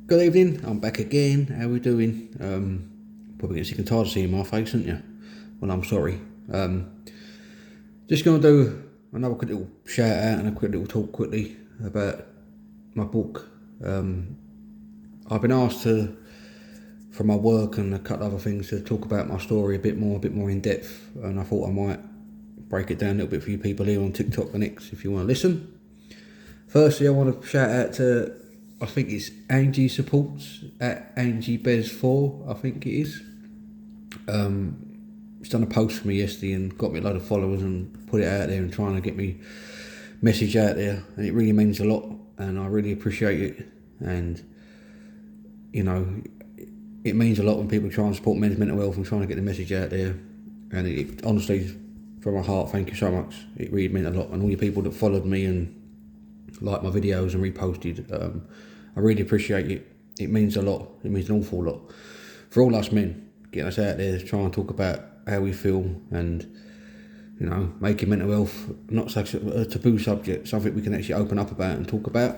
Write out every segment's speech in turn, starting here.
Good evening, I'm back again. How we doing? Probably getting sick and tired of seeing my face, aren't you? Well, I'm sorry. Just going to do another quick little shout out and a quick little talk quickly about my book. I've been asked to, from my work and a couple of other things, to talk about my story a bit more in depth, and I thought I might break it down a little bit for you people here on TikTok and X if you want to listen. Firstly, I want to shout out to, I think it's Angie Supports at AngieBez4, I think it is. She's done a post for me yesterday and got me a load of followers and put it out there and trying to get me message out there, and it really means a lot and I really appreciate it. And you know, it means a lot when people try and support men's mental health and trying to get the message out there, and it honestly, from my heart, thank you so much. It really meant a lot, and all you people that followed me and liked my videos and reposted, I really appreciate it. It means a lot. It means an awful lot for all us men, getting us out there, trying to talk about how we feel, and you know, making mental health not such a taboo subject, something we can actually open up about and talk about.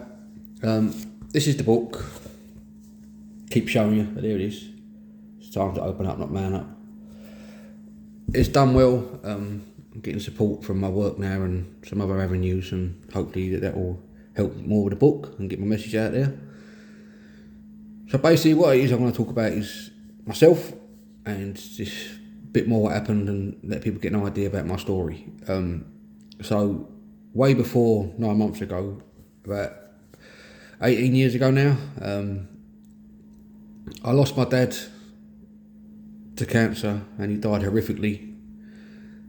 This is the book. Keep showing you, but there it is. It's time to open up, not man up. It's done well. I'm getting support from my work now and some other avenues, and hopefully that will help more with the book and get my message out there. So basically what it is I want to talk about is myself and just a bit more what happened and let people get an idea about my story. So way before 9 months ago, about 18 years ago now, I lost my dad to cancer, and he died horrifically,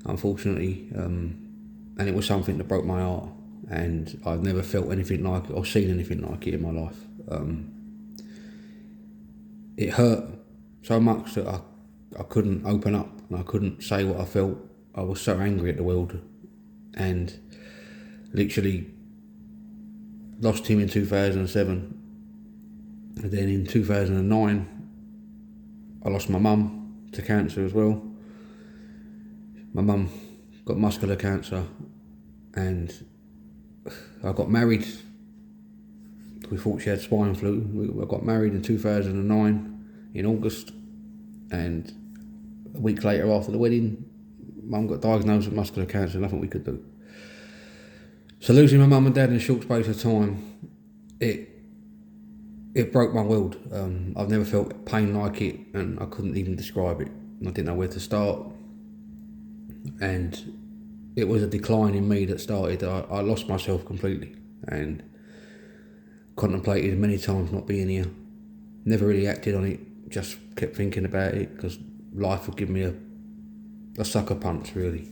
unfortunately, and it was something that broke my heart, and I've never felt anything like it or seen anything like it in my life. It hurt so much that I couldn't open up and I couldn't say what I felt. I was so angry at the world, and literally lost him in 2007. And then in 2009, I lost my mum to cancer as well. My mum got muscular cancer, and I got married. We thought she had swine flu. I got married in 2009 in August, and a week later after the wedding, Mum got diagnosed with muscular cancer, nothing we could do. So losing my mum and dad in a short space of time, it broke my world. I've never felt pain like it, and I couldn't even describe it. I didn't know where to start. And it was a decline in me that started. I lost myself completely and contemplated many times not being here. Never really acted on it, just kept thinking about it because life would give me a sucker punch, really.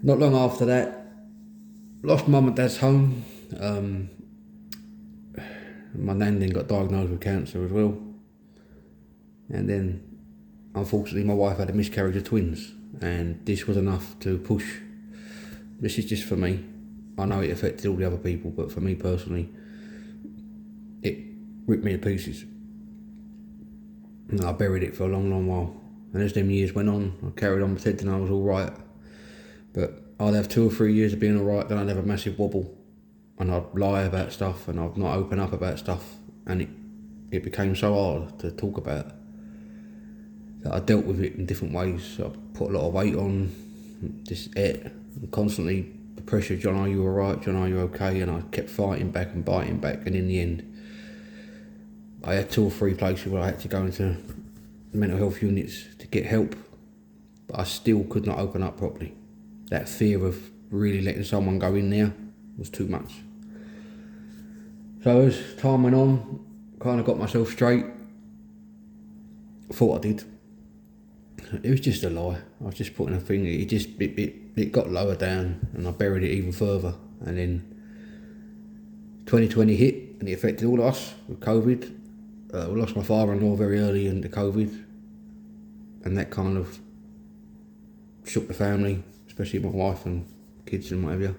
Not long after that, lost mum and dad's home. My nan then got diagnosed with cancer as well, and then unfortunately my wife had a miscarriage of twins, and this was enough to push. This is just for me. I know it affected all the other people, but for me personally, it ripped me to pieces, and I buried it for a long while. And as them years went on, I carried on pretending I was alright, but I'd have 2 or 3 years of being alright, then I'd have a massive wobble, and I'd lie about stuff, and I'd not open up about stuff, and it became so hard to talk about that I dealt with it in different ways. So I put a lot of weight on, just ate, and constantly the pressure, John, are you alright, John, are you okay? And I kept fighting back and biting back, and in the end I had 2 or 3 places where I had to go into mental health units to get help, but I still could not open up properly. That fear of really letting someone go in there was too much. So as time went on, kind of got myself straight. Thought I did. It was just a lie. I was just putting a thing. It got lower down, and I buried it even further. And then 2020 hit, and it affected all of us with COVID. We lost my father-in-law very early into COVID, and that kind of shook the family, especially my wife and kids and whatever.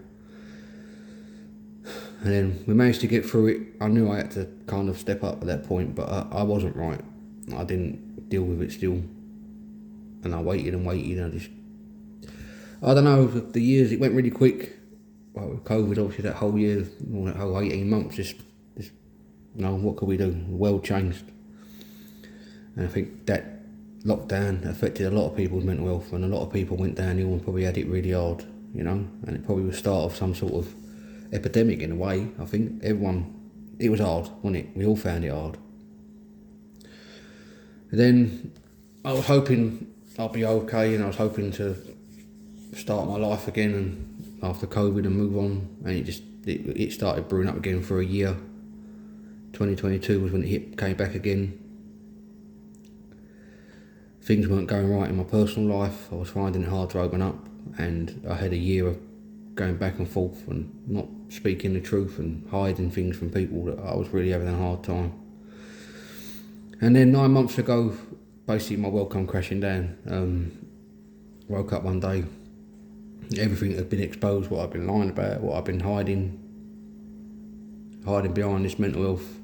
And then we managed to get through it. I knew I had to kind of step up at that point, but I wasn't right. I didn't deal with it still, and I waited and I don't know, the years, it went really quick. Well, with COVID, obviously that whole year, that whole 18 months just You know, what could we do? The world changed. And I think that lockdown affected a lot of people's mental health, and a lot of people went downhill and probably had it really hard, you know, and it probably was the start of some sort of epidemic in a way. I think it was hard, wasn't it? We all found it hard. And then I was hoping I'd be okay, and I was hoping to start my life again and after COVID and move on, and it started brewing up again for a year. 2022 was when it came back again. Things weren't going right in my personal life. I was finding it hard to open up, and I had a year of going back and forth and not speaking the truth and hiding things from people that I was really having a hard time. And then 9 months ago, basically my world come crashing down. Woke up one day, everything had been exposed, what I've been lying about, what I've been hiding behind this mental health,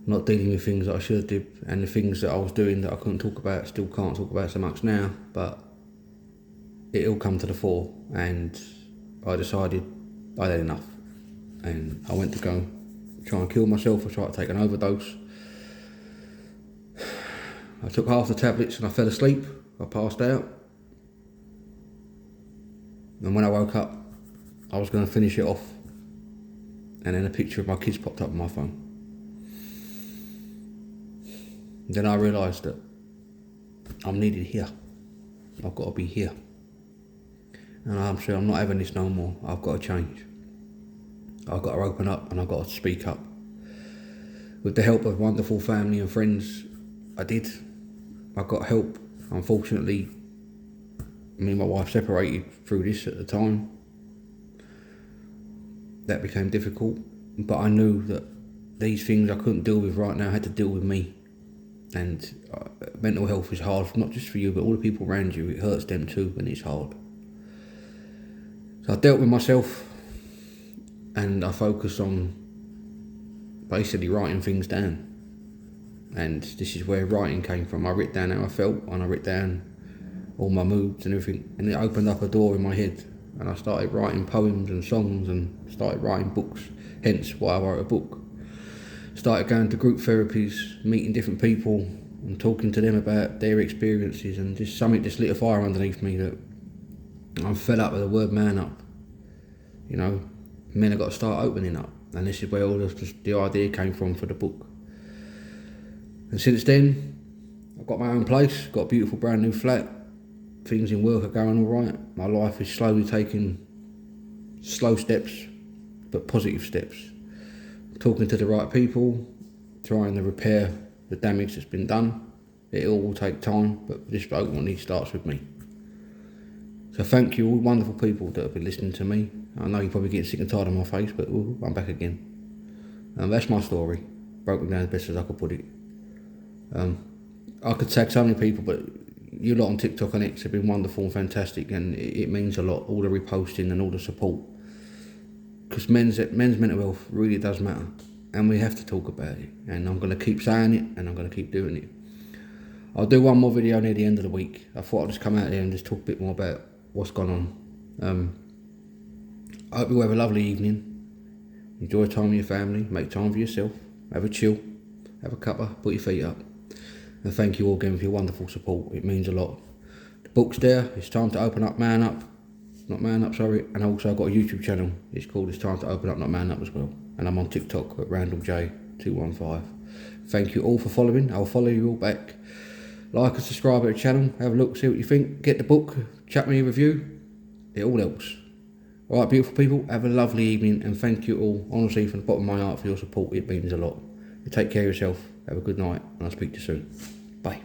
not dealing with things that I should have did, and the things that I was doing that I couldn't talk about, still can't talk about so much now, but it all come to the fore, and I decided I'd had enough, and I went to go try and kill myself. I tried to take an overdose. I took half the tablets and I fell asleep. I passed out, and when I woke up I was going to finish it off, and then a picture of my kids popped up on my phone. Then I realised that I'm needed here. I've got to be here. And I'm saying I'm not having this no more. I've got to change. I've got to open up, and I've got to speak up. With the help of wonderful family and friends, I did. I got help. Unfortunately, me and my wife separated through this at the time. That became difficult, but I knew that these things I couldn't deal with right now. I had to deal with me. And mental health is hard, not just for you, but all the people around you. It hurts them too when it's hard. So I dealt with myself, and I focused on basically writing things down. And this is where writing came from. I wrote down how I felt, and I wrote down all my moods and everything, and it opened up a door in my head, and I started writing poems and songs and started writing books, hence why I wrote a book. Started going to group therapies, meeting different people and talking to them about their experiences, and just something just lit a fire underneath me that I'm fed up with the word man up. You know, men have got to start opening up, and this is where all the idea came from for the book. And since then, I've got my own place, got a beautiful brand new flat, things in work are going all right. My life is slowly taking slow steps, but positive steps. Talking to the right people, trying to repair the damage that's been done. It all will take time, but this ultimately starts with me. So thank you all wonderful people that have been listening to me. I know you're probably getting sick and tired of my face, but I'm back again. That's my story, broken down as best as I could put it. I could tag so many people, but you lot on TikTok and X have been wonderful and fantastic, and it means a lot, all the reposting and all the support. Because men's mental health really does matter, and we have to talk about it, and I'm going to keep saying it, and I'm going to keep doing it. I'll do one more video near the end of the week. I thought I'd just come out here and just talk a bit more about what's gone on. I hope you have a lovely evening. Enjoy time with your family, make time for yourself, have a chill, have a cuppa, put your feet up. And thank you all again for your wonderful support, it means a lot. The book's there, it's time to open up, man up. Not man up, sorry, and also I've got a YouTube channel. It's called It's Time to Open Up, Not Man Up as well. And I'm on TikTok at RandallJ215. Thank you all for following. I'll follow you all back. Like and subscribe to the channel. Have a look, see what you think. Get the book, chat me a review. It all helps. Alright, beautiful people, have a lovely evening, and thank you all, honestly, from the bottom of my heart for your support. It means a lot. You take care of yourself. Have a good night, and I'll speak to you soon. Bye.